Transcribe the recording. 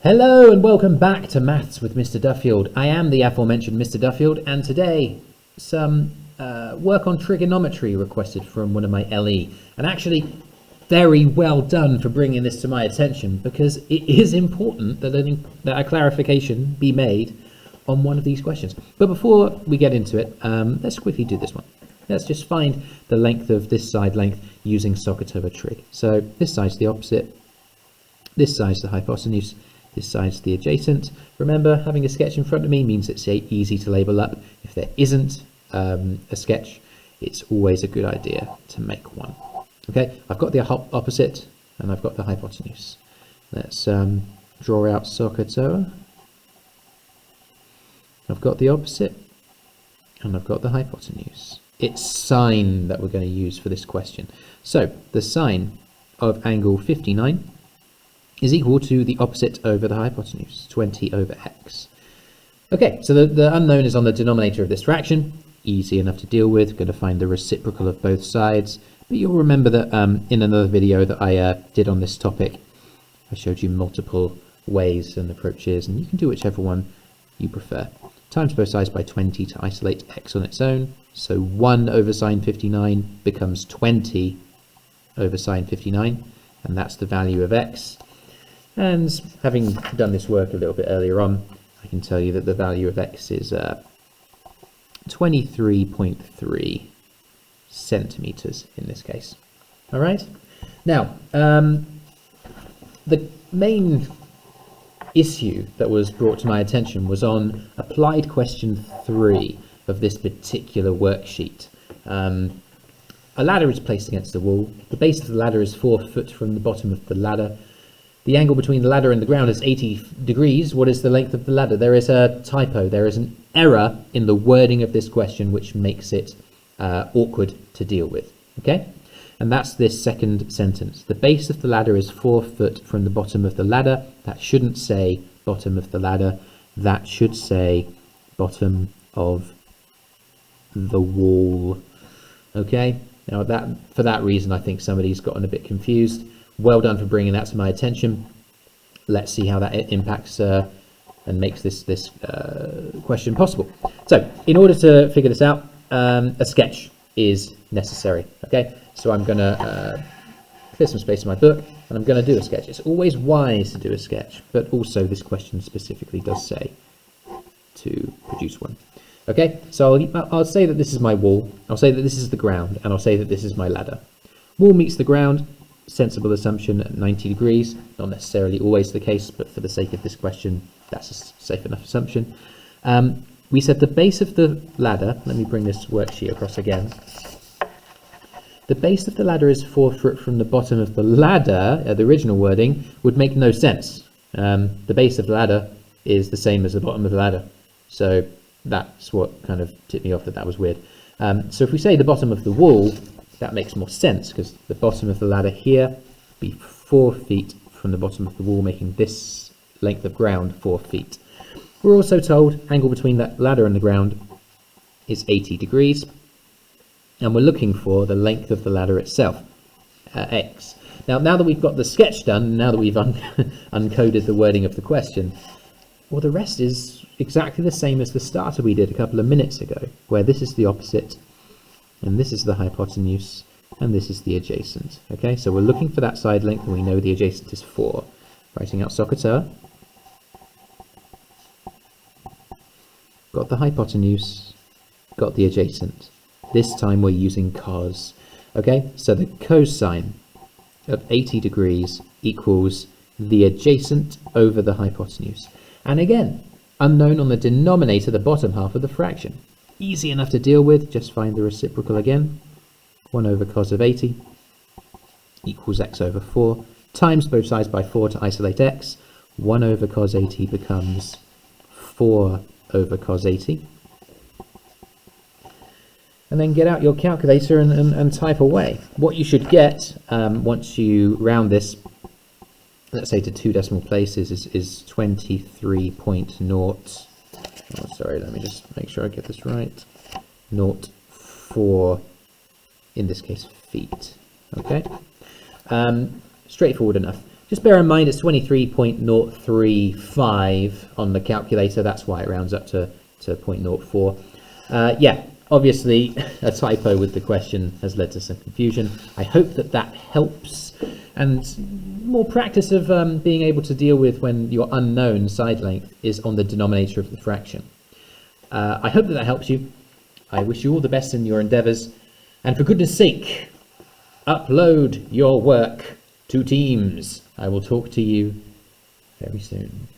Hello and welcome back to Maths with Mr. Duffield. I am the aforementioned Mr. Duffield, and today some work on trigonometry requested from one of my LE. And actually, very well done for bringing this to my attention, because it is important that a clarification be made on one of these questions. But before we get into it, let's quickly do this one. Let's just find the length of this side length using SOHCAHTOA trig. So this side's the opposite, this side's the hypotenuse, this side's the adjacent. Remember, having a sketch in front of me means it's easy to label up. If there isn't a sketch, it's always a good idea to make one. Okay, I've got the opposite and I've got the hypotenuse. Let's draw out SOHCAHTOA. I've got the opposite and I've got the hypotenuse. It's sine that we're going to use for this question. So the sine of angle 59 is equal to the opposite over the hypotenuse, 20 over x. Okay, so the unknown is on the denominator of this fraction. Easy enough to deal with. Going to find the reciprocal of both sides. But you'll remember that in another video that I did on this topic, I showed you multiple ways and approaches, and you can do whichever one you prefer. Times both sides by 20 to isolate x on its own. So 1 over sine 59 becomes 20 over sine 59, and that's the value of x. And having done this work a little bit earlier on, I can tell you that the value of x is 23.3 centimeters in this case. All right. Now, the main issue that was brought to my attention was on applied question 3 of this particular worksheet. A ladder is placed against the wall. The base of the ladder is 4 foot from the bottom of the ladder. The angle between the ladder and the ground is 80 degrees. What is the length of the ladder? There is a typo. There is an error in the wording of this question, which makes it awkward to deal with. Okay? And that's this second sentence. The base of the ladder is 4 foot from the bottom of the ladder. That shouldn't say bottom of the ladder. That should say bottom of the wall. Okay? Now for that reason, I think somebody's gotten a bit confused. Well done for bringing that to my attention. Let's see how that impacts and makes this question possible. So, in order to figure this out, a sketch is necessary. Okay, so I'm going to clear some space in my book, and I'm going to do a sketch. It's always wise to do a sketch, but also this question specifically does say to produce one. Okay, so I'll say that this is my wall. I'll say that this is the ground, and I'll say that this is my ladder. Wall meets the ground. Sensible assumption at 90 degrees, not necessarily always the case, but for the sake of this question, that's a safe enough assumption. We said the base of the ladder, let me bring this worksheet across again. The base of the ladder is 4 foot from the bottom of the ladder, the original wording, would make no sense. The base of the ladder is the same as the bottom of the ladder. So that's what kind of tipped me off that was weird. So if we say the bottom of the wall, that makes more sense, because the bottom of the ladder here would be 4 feet from the bottom of the wall, making this length of ground 4 feet. We're also told angle between that ladder and the ground is 80 degrees, and we're looking for the length of the ladder itself, x. Now that we've got the sketch done, now that we've uncoded the wording of the question, well, the rest is exactly the same as the starter we did a couple of minutes ago, where this is the opposite, and this is the hypotenuse, and this is the adjacent. Okay, so we're looking for that side length, and we know the adjacent is 4. Writing out SOHCAHTOA. Got the hypotenuse, got the adjacent. This time we're using cos. Okay, so the cosine of 80 degrees equals the adjacent over the hypotenuse. And again, unknown on the denominator, the bottom half of the fraction. Easy enough to deal with, just find the reciprocal again. 1 over cos of 80 equals x over 4, times both sides by 4 to isolate x. 1 over cos 80 becomes 4 over cos 80. And then get out your calculator and type away. What you should get once you round this, let's say to 2 decimal places, is 23.0. Oh, sorry, let me just make sure I get this right. 0.4, in this case, feet. Okay, straightforward enough. Just bear in mind it's 23.035 on the calculator. That's why it rounds up to 0.04. Yeah, obviously a typo with the question has led to some confusion. I hope that that helps, and more practice of being able to deal with when your unknown side length is on the denominator of the fraction. I hope that that helps you. I wish you all the best in your endeavours, and for goodness sake, upload your work to Teams. I will talk to you very soon.